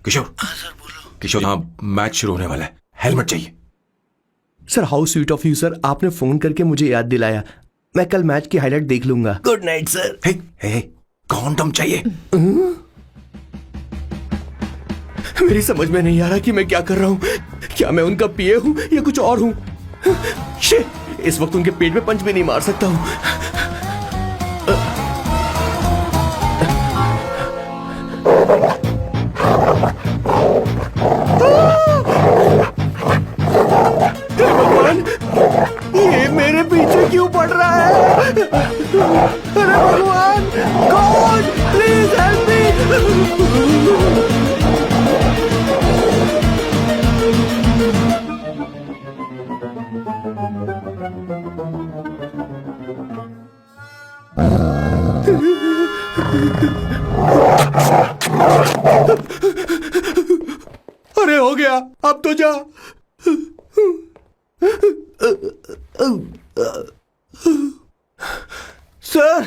किशोर। Sir बोलो। किशोर, हाँ match शुरू होने वाला है, हेलमेट चाहिए। Sir how sweet of you sir, आपने फोन करके मुझे याद दिलाया। मैं कल मैच की हाईलाइट देख लूंगा। Good night sir. Hey hey condom चाहिए। मेरी समझ में नहीं आ रहा कि मैं क्या कर रहा हूँ। क्या मैं उनका पीए हूँ या कुछ और हूँ? शिट, इस वक्त उनके पेट में पंच भी नहीं मार सकता हूँ। भगवान, ये मेरे पीछे क्यों पड़ रहा है? अरे भगवान, गॉड प्लीज हेल्प मी। अरे हो गया, अब तो जा। Sir,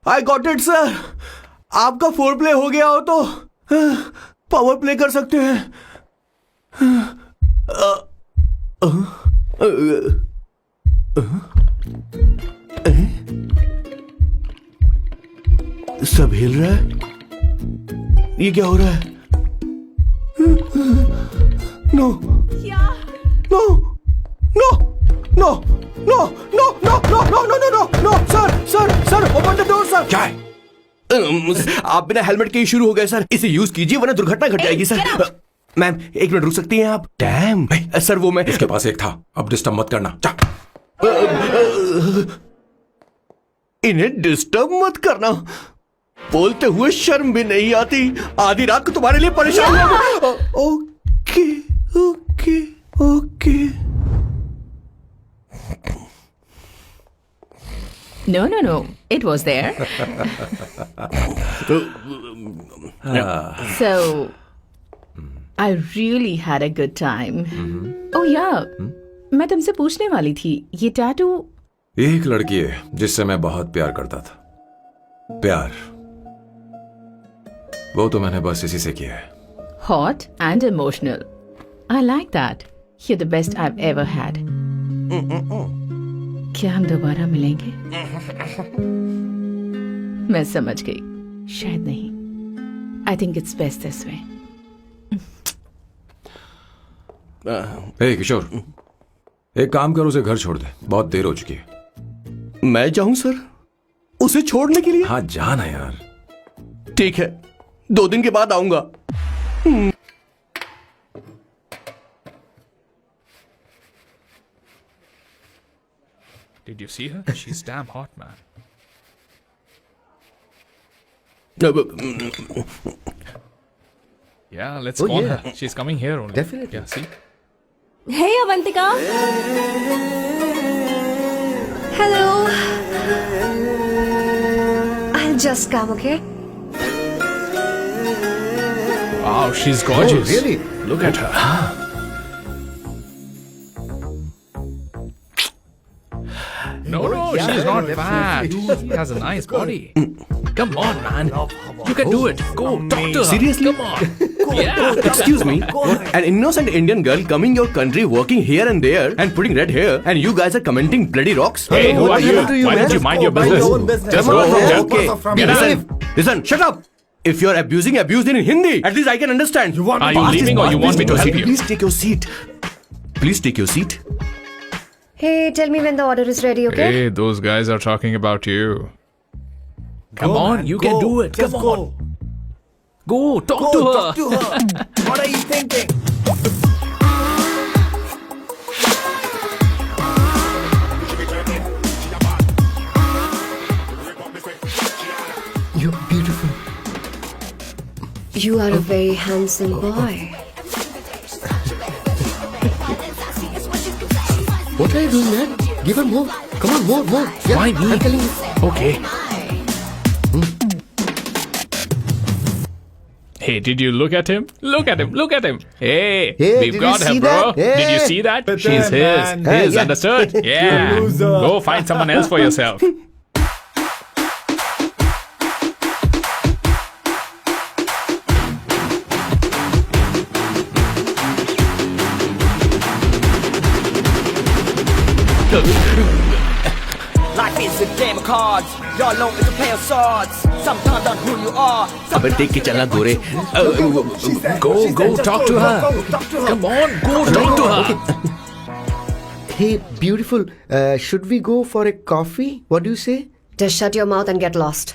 I got it sir. आपका फोर प्ले हो गया हो तो पावर प्ले कर सकते हैं। सब हिल रहा है, ये क्या हो रहा है? No no no no no no no no no no no no no sir sir sir open the door sir. क्या है? आप बिना हेलमेट के ही शुरू हो गए सर। इसे यूज कीजिए वरना दुर्घटना घट जाएगी सर। मैम एक मिनट रुक सकती हैं आप? डैम सर, वो मैं इसके पास एक था, अब डिस्टर्ब मत करना। जा। इन्हें डिस्टर्ब मत करना। बोलते हुए शर्म भी नहीं आती। आधी रात को तुम्हारे लिए परेशान हो। Okay okay okay. No, no, no. It was there. So, I really had a good time. Oh yeah, मैं तुमसे पूछने वाली थी, ये टैटू। एक लड़की है जिससे मैं बहुत प्यार करता था। प्यार वो तो मैंने बस इसी से किया है। Hot and emotional. I like that. You're the best I've ever had. क्या हम दोबारा मिलेंगे? मैं समझ गई, शायद नहीं। I think it's best this way. हे किशोर, एक काम कर, उसे घर छोड़ दे, बहुत देर हो चुकी है। मैं जाऊं सर उसे छोड़ने के लिए? हाँ जाना यार। ठीक है, 2 दिन के बाद आऊंगा। Did you see her? She's damn hot, man. Yeah, let's call her. She's coming here only. Definitely. Yeah, see? Hey, Avantika. Hello. I'll just come, okay? Wow, she's gorgeous. Oh, really? Look at her. No, she's not fat. She has a nice body. Come on, man. You can do it. Go, talk to her. Seriously? Come on. Yeah. Excuse me, an innocent Indian girl coming your country, working here and there, and putting red hair, and you guys are commenting bloody rocks? Hey, who are you? Why don't you mind your business? Just go. Okay. Listen, shut up. If you're abuse it in Hindi. At least I can understand. Are you leaving or you want me to help you? Please take your seat. Please take your seat. Hey, tell me when the order is ready, okay? Hey, those guys are talking about you. Come on, you can do it. Come on. Go, talk to her. What are you thinking? You're beautiful. You are a very handsome boy. What are you doing, man? Give her more. Come on, more. Yeah, Why me? I'm telling you. Okay. Hey, did you look at him? Look at him. Hey, Hey, we've did got you her, see bro. that? Hey. Did you see that? But She's then, his. man. His, Yeah. understood? Yeah. Go find someone else for yourself. Life is a game of cards. Y'all know it's a play of swords. Sometimes on who you are. अबे देख के चलना गोरे. Go, talk to her. Come on, go talk to her. Hey, beautiful. Should we go for a coffee? What do you say? Just shut your mouth and get lost.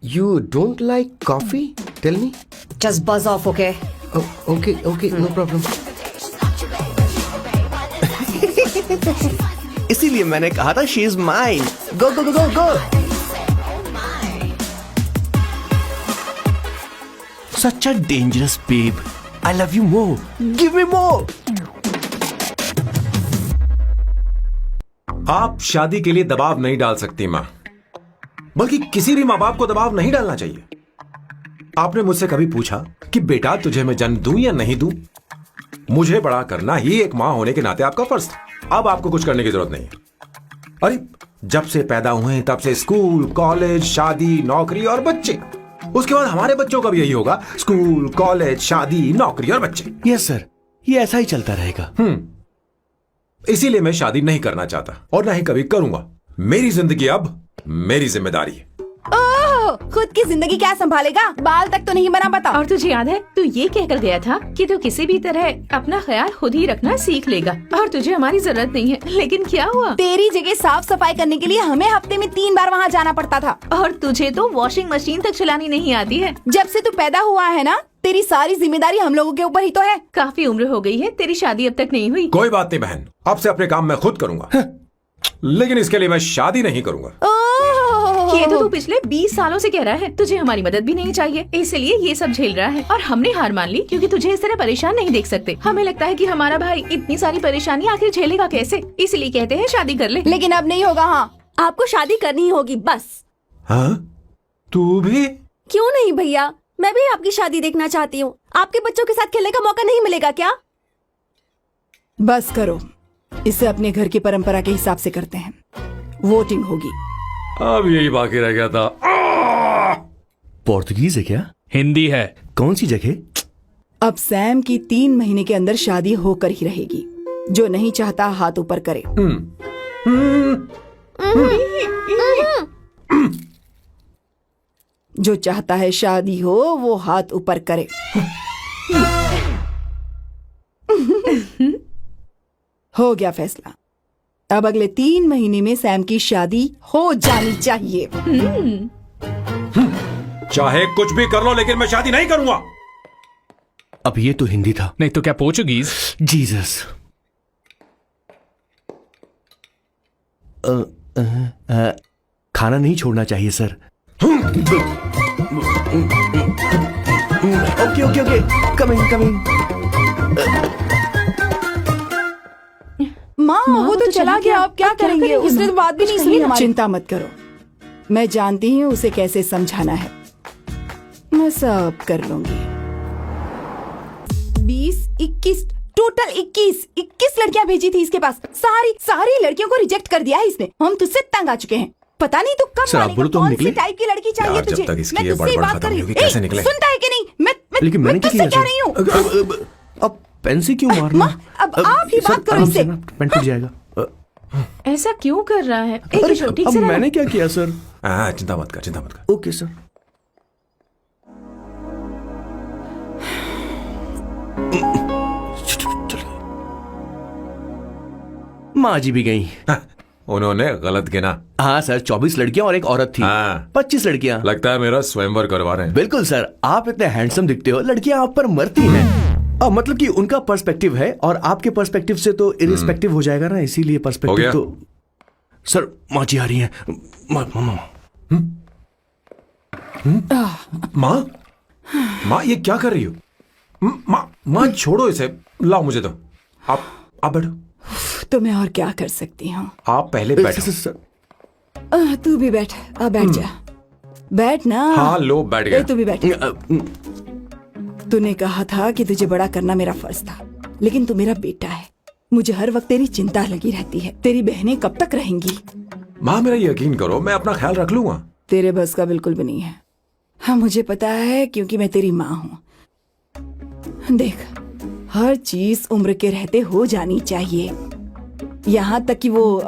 You don't like coffee? Tell me. Just buzz off, okay? Oh, okay, no problem. इसीलिए मैंने कहा था she is mine. Go go go go go. Such a dangerous babe. I love you more. Give me more. आप शादी के लिए दबाव नहीं डाल सकती माँ, बल्कि किसी भी माँ बाप को दबाव नहीं डालना चाहिए. आपने मुझसे कभी पूछा कि बेटा तुझे मैं जन्म दूं या नहीं दूं? मुझे बड़ा करना ही एक माँ होने के नाते आपका फर्ज था. अब आपको कुछ करने की जरूरत नहीं है. अरे जब से पैदा हुए तब से स्कूल, कॉलेज, शादी, नौकरी और बच्चे. उसके बाद हमारे बच्चों का भी यही होगा, स्कूल, कॉलेज, शादी, नौकरी और बच्चे. यस सर, ये ऐसा ही चलता रहेगा. इसीलिए मैं शादी नहीं करना चाहता और ना ही कभी करूंगा. मेरी जिंदगी अब मेरी जिम्मेदारी है. ओह, खुद की जिंदगी क्या संभालेगा? बाल तक तो नहीं बना बता. और तुझे याद है तू ये कहकर गया था कि तू किसी भी तरह अपना ख्याल खुद ही रखना सीख लेगा और तुझे हमारी जरूरत नहीं है. लेकिन क्या हुआ? तेरी जगह साफ सफाई करने के लिए हमें हफ्ते में 3 बार वहाँ जाना पड़ता था. और तुझे तो वॉशिंग मशीन तक चलानी नहीं आती है. जब से तू पैदा हुआ है ना, तेरी सारी जिम्मेदारी हम लोगों के ऊपर ही तो है. काफी उम्र हो गई है, तेरी शादी अब तक नहीं हुई. कोई बात नहीं बहन, अब से अपने काम मैं खुद करूंगा. लेकिन इसके लिए मैं शादी नहीं करूंगा. ये तो तू पिछले 20 सालों से कह रहा है. तुझे हमारी मदद भी नहीं चाहिए, इसलिए ये सब झेल रहा है. और हमने हार मान ली क्योंकि तुझे इस तरह परेशान नहीं देख सकते. हमें लगता है कि हमारा भाई इतनी सारी परेशानी आखिर झेलेगा कैसे, इसलिए कहते हैं शादी कर ले. लेकिन अब नहीं होगा. हाँ, आपको शादी करनी ही होगी बस. हाँ? तू भी? क्यों नहीं भैया, मैं भी आपकी शादी देखना चाहती हूँ. आपके बच्चों के साथ खेलने का मौका नहीं मिलेगा क्या? बस करो, इसे अपने घर की परंपरा के हिसाब से करते हैं. वोटिंग होगी. अब यही बाकी रह गया था. पोर्तुगीज है क्या? हिंदी है. कौन सी जगह? अब सैम की 3 महीने के अंदर शादी होकर ही रहेगी. जो नहीं चाहता हाथ ऊपर करे. जो चाहता है शादी हो वो हाथ ऊपर करे. हो गया फैसला. अब अगले 3 महीने में सैम की शादी हो जानी चाहिए. चाहे कुछ भी कर लो, लेकिन मैं शादी नहीं करूंगा. अब ये तो हिंदी था. नहीं तो क्या पोर्चुगीज? जीसस. खाना नहीं छोड़ना चाहिए sir. Okay okay okay, coming. माँ, वो तो चला गया. अब क्या करेंगे? उसने तो बात भी नहीं सुनी हमारी. चिंता मत करो, मैं जानती हूँ उसे कैसे समझाना है. मैं सब कर लूंगी. 20, 21, टोटल 21 लड़कियां भेजी थी इसके पास. सारी लड़कियों को रिजेक्ट कर दिया है इसने. हम तुझसे तंग आ चुके हैं. पता नहीं तू कब सर, आप बोलो तो हम कौन सी निकले? टाइप की लड़की चाहिए यार, जब तुझे? तक इसकी मैं ये तुझसे बड़बड़ बात खत्म कर रही नहीं होगी, हूँ. कैसे निकले? सुनता है कि नहीं? लेकिन मैंने क्या तुझसे किया कह रही हूँ. सर? अब पेन से क्यों मारना? माँ, अब आप ही बात करो इससे. पेन टूट जाएगा. ऐसा क्यों कर रहा है? एक अरे, किशोर, ठीक अब से रहना. मैंने क्या किया सर? चिंता मत कर. Okay sir. माँ जी भी गई. उन्होंने गलत गिना. हाँ सर, 24 लड़कियां और एक औरत थी. हाँ. 25 लड़कियां. लगता है मेरा स्वयंवर करवा रहे हैं. बिल्कुल सर, आप इतने हैंडसम दिखते हो, लड़कियां आप पर मरती हैं. मतलब कि उनका पर्सपेक्टिव है और आपके पर्सपेक्टिव से तो इरिस्पेक्टिव हो जाएगा ना, इसीलिए हो पर्सपेक्टिव गया? तो. सर, माँ जी आ रही हैं. माँ ये क्या कर रही हो? माँ छोड़ो इसे. लाओ मुझे दो. आप बैठो. तो मैं और क्या कर सकती हूँ? आप पहले बैठो. सर, तू भी बैठ. बैठ जा. बैठ ना. हाँ लो, बैठ गया. तू भी बैठ. तूने कहा था कि तुझे बड़ा करना मेरा फर्ज था, लेकिन तू मेरा बेटा है. मुझे हर वक्त तेरी चिंता लगी रहती है. तेरी बहनें कब तक रहेंगी? माँ मेरा यकीन करो, मैं अपना ख्याल रख लूंगा. तेरे बस का बिल्कुल भी नहीं है. हाँ, मुझे पता है क्योंकि मैं तेरी माँ हूँ. देख, हर चीज उम्र के रहते हो जानी चाहिए. यहाँ तक कि वो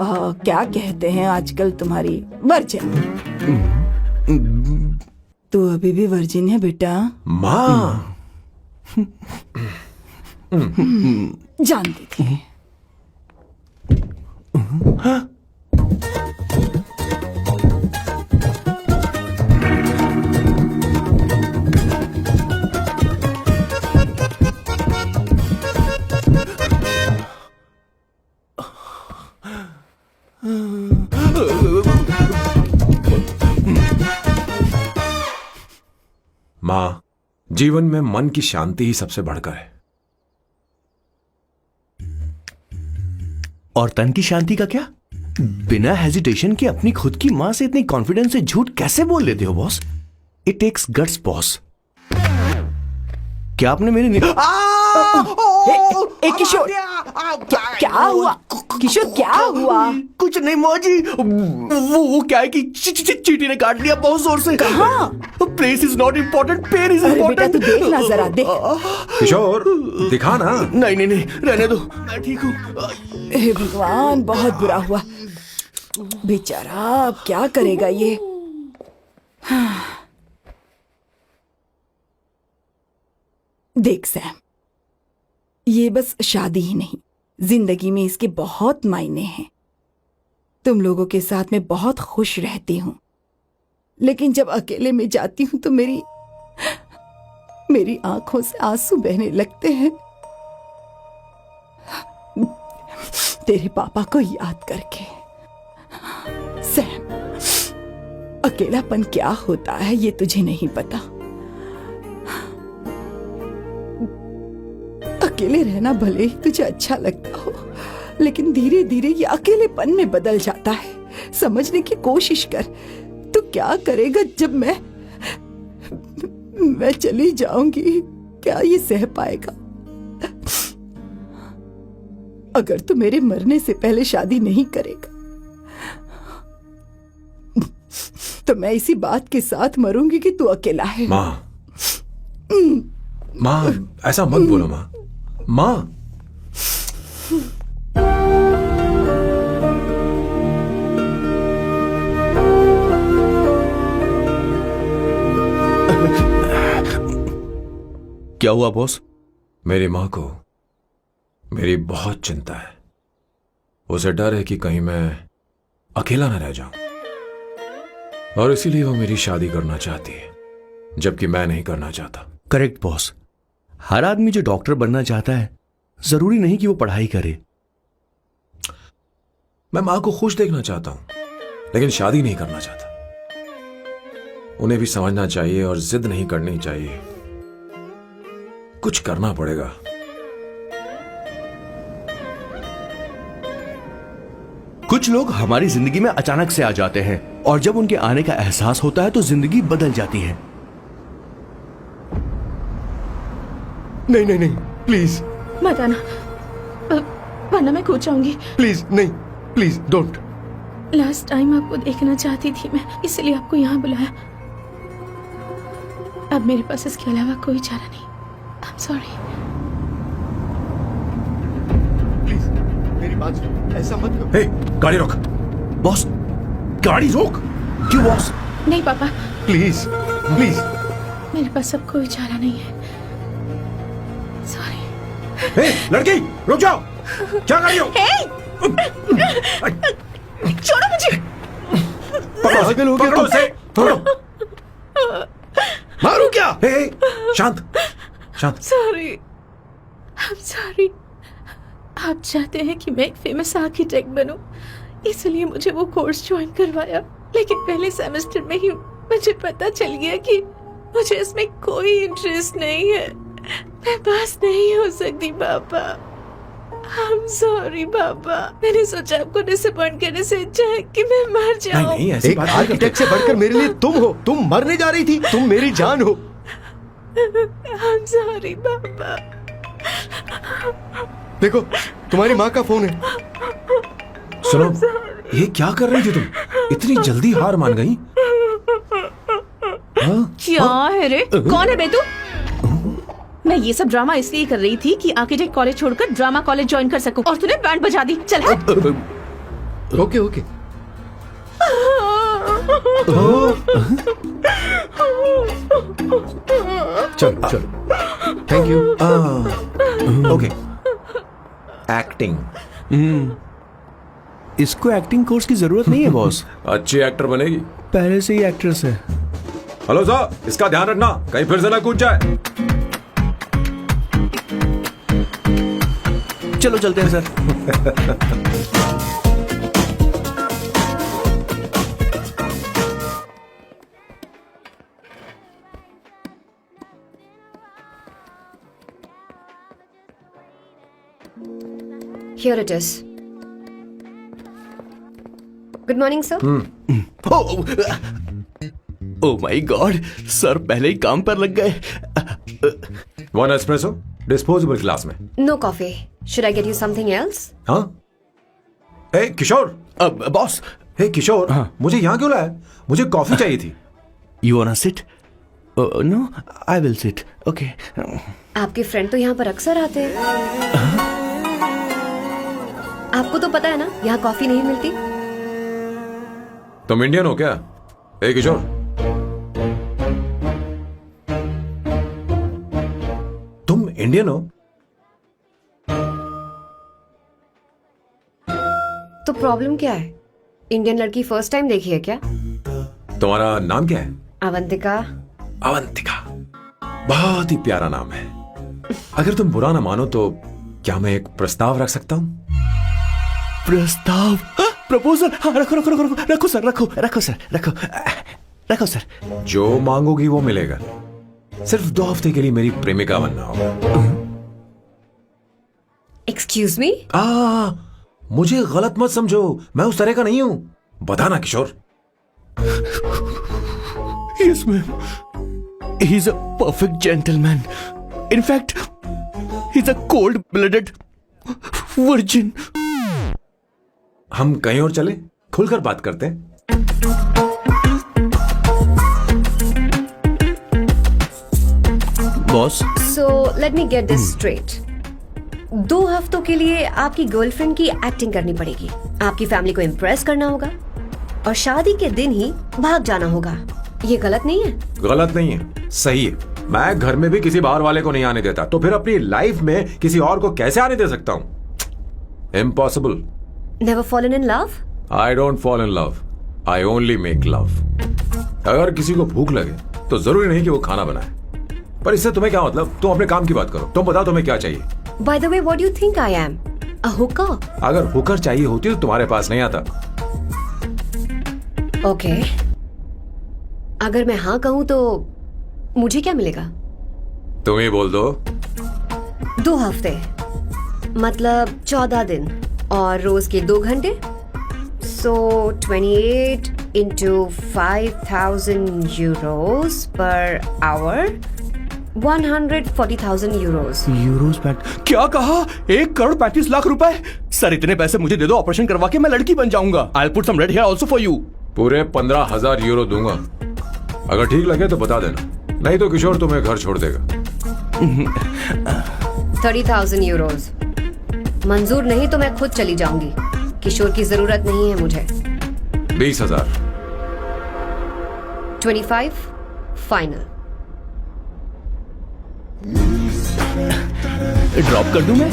क्या कहते हैं आजकल तुम्हारी वर्जिन। तू अभी भी वर्जिन है बेटा? माँ, जानती थी। माँ, जीवन में मन की शांति ही सबसे बढ़कर है। और तन की शांति का क्या? बिना हेजिटेशन के अपनी खुद की मां से इतनी कॉन्फिडेंस से झूठ कैसे बोल लेते हो boss? It takes guts boss. क्या आपने मेरी किशोर, क्या हुआ? किशोर क्या हुआ? कुछ नहीं माँ जी, वो क्या है कि चींटी ने काट लिया बहुत जोर से। कहाँ? Place is not important, pen is अरे बेटा इम्पोर्टेंट। तू देख ना जरा, देख। किशोर, दिखा ना। नहीं नहीं नहीं, रहने दो, मैं ठीक हूँ। हे भगवान, बहुत बुरा हुआ बेचारा। अब क्या करेगा ये? देख सैम, ये बस शादी ही नहीं, जिंदगी में इसके बहुत मायने हैं। तुम लोगों के साथ मैं बहुत खुश रहती हूँ, लेकिन जब अकेले में जाती हूँ तो मेरी आंखों से आंसू बहने लगते हैं, तेरे पापा को याद करके। सैम, अकेलापन क्या होता है ये तुझे नहीं पता। अकेले रहना भले ही तुझे अच्छा लगता हो, लेकिन धीरे धीरे ये अकेलेपन में बदल जाता है। समझने की कोशिश कर। तू क्या करेगा जब मैं चली जाऊंगी? क्या ये सह पाएगा? अगर तू मेरे मरने से पहले शादी नहीं करेगा तो मैं इसी बात के साथ मरूंगी कि तू अकेला है। माँ, माँ ऐसा मत बोलो माँ। माँ, क्या हुआ बॉस? मेरी माँ को मेरी बहुत चिंता है। उसे डर है कि कहीं मैं अकेला न रह जाऊं, और इसीलिए वो मेरी शादी करना चाहती है, जबकि मैं नहीं करना चाहता। Correct boss. हर आदमी जो डॉक्टर बनना चाहता है, जरूरी नहीं कि वो पढ़ाई करे। मैं मां को खुश देखना चाहता हूं, लेकिन शादी नहीं करना चाहता। उन्हें भी समझना चाहिए और जिद नहीं करनी चाहिए। कुछ करना पड़ेगा। कुछ लोग हमारी जिंदगी में अचानक से आ जाते हैं, और जब उनके आने का एहसास होता है तो जिंदगी बदल जाती है। नहीं नहीं नहीं, प्लीज मत आना, वरना मैं कूद जाऊंगी। प्लीज नहीं, प्लीज डोंट। लास्ट टाइम आपको देखना चाहती थी मैं, इसलिए आपको यहाँ बुलाया। अब मेरे पास इसके अलावा कोई चारा नहीं। I'm sorry। प्लीज मेरी बात सुनो, ऐसा मत करो। हे, गाड़ी रोक। बॉस, गाड़ी रोक। क्यों बॉस? नहीं पापा, प्लीज प्लीज। मेरे पास अब कोई चारा नहीं है। सॉरी। हे, लड़की, रुक जाओ। क्या कर रही हो? छोड़ो मुझे। पागल हो गया? पकड़ो उसे, पकड़ो। मारू क्या? हे, शांत शांत। Sorry, I'm sorry। आप चाहते हैं कि मैं एक फेमस आर्किटेक्ट बनूं, इसलिए मुझे वो कोर्स ज्वाइन करवाया, लेकिन पहले सेमेस्टर में ही मुझे पता चल गया कि मुझे इसमें कोई इंटरेस्ट नहीं है। मैं पास नहीं हो सकती पापा। I'm sorry पापा। मैंने सोचा आपको डिसअपॉइंट करने से अच्छा है कि मैं मर जाऊं। नहीं, ऐसी एक बात नहीं आर्किटेक्ट से बढ़कर मेरे लिए तुम हो। तुम मरने जा रही थी, तुम मेरी जान हो। I'm sorry पापा। देखो, तुम्हारी माँ का फोन है। सुनो, ये क्या कर रही थी तुम? इतनी जल्दी हार मान गई? हाँ? क्या है रे? कौन है बे तू? मैं ये सब ड्रामा इसलिए कर रही थी कि आर्किटेक्ट कॉलेज छोड़कर ड्रामा कॉलेज ज्वाइन कर सकूं, और तूने बैंड बजा दी। चल हट। ओके ओके चलो चलो थैंक यू ओके। एक्टिंग। इसको एक्टिंग कोर्स की जरूरत नहीं है बॉस, अच्छी एक्टर बनेगी। पहले से ही एक्ट्रेस है। हेलो सर, इसका ध्यान रखना कहीं फिर से ना कूद जाए। चलो चलते हैं sir. Here it is. Good morning, sir. Oh my God, sir पहले ही काम पर लग गए। 1 एस्प्रेसो डिस्पोजेबल ग्लास में। No coffee. Should I get you something else? हाँ। ए किशोर। अब बॉस, हे किशोर, हाँ। मुझे यहाँ क्यों लाया? मुझे कॉफी चाहिए थी। You want sit? No, I will sit. Okay. आपके फ्रेंड तो यहाँ पर अक्सर आते हैं। आपको तो पता है ना, यहाँ कॉफी नहीं मिलती। तुम इंडियन हो क्या? ए किशोर, तुम इंडियन हो? तो प्रॉब्लम क्या है? इंडियन लड़की फर्स्ट टाइम देखी है क्या? तुम्हारा नाम क्या है? अवंतिका। अवंतिका, बहुत ही प्यारा नाम है। अगर तुम बुरा ना मानो तो क्या मैं एक प्रस्ताव रख सकता हूँ? प्रस्ताव? प्रपोजल? हाँ, रखो रखो रखो रखो रखो सर, रखो रखो सर, रखो रखो सर। जो मांगोगी वो मिलेगा। सिर्फ 2 हफ्ते के लिए मेरी प्रेमिका बनना होगा। Excuse me? मुझे गलत मत समझो, मैं उस तरह का नहीं हूं। बताना किशोर। Yes, ma'am. He's a perfect gentleman. In fact, he's a cold-blooded virgin. हम कहीं और चले, खुलकर बात करते हैं। Boss, So let me get this straight. 2 हफ्तों के लिए आपकी गर्लफ्रेंड की एक्टिंग करनी पड़ेगी, आपकी फैमिली को इम्प्रेस करना होगा, और शादी के दिन ही भाग जाना होगा। ये गलत नहीं है? गलत नहीं है, सही है। मैं घर में भी किसी बाहर वाले को नहीं आने देता, तो फिर अपनी लाइफ में किसी और को कैसे आने दे सकता हूं? Impossible. Never fallen in love? I don't fall in love, I only make love. अगर किसी को भूख लगे तो जरूरी नहीं कि वो खाना बनाए, पर इससे तुम्हें क्या मतलब? तुम अपने काम की बात करो। तुम बताओ तुम्हें क्या चाहिए? By the way, what do you think I am? A hooker? अगर हुकर चाहिए होती तो तुम्हारे पास नहीं आता। Okay. अगर मैं हाँ कहूँ तो मुझे क्या मिलेगा? तुम ही बोल दो। 2 हफ्ते मतलब 14 दिन, और रोज के 2 घंटे। So 28 into 5,000 euros per hour, 140,000 euros. Euros PAT? क्या कहा? 1,35 लाख रुपए? सर इतने पैसे मुझे दे दो, ऑपरेशन करवा के मैं लड़की बन जाऊंगा। I'll put some red hair also for you. पूरे 15,000 यूरो दूंगा। अगर ठीक लगे तो बता देना, नहीं तो किशोर तुम्हें घर छोड़ देगा। 30,000 euros. मंजूर नहीं तो मैं खुद चली जाऊंगी। किशोर की जरूरत नहीं है मुझे। 20,000। 25 फाइनल। ड्रॉप कर दूं मैं?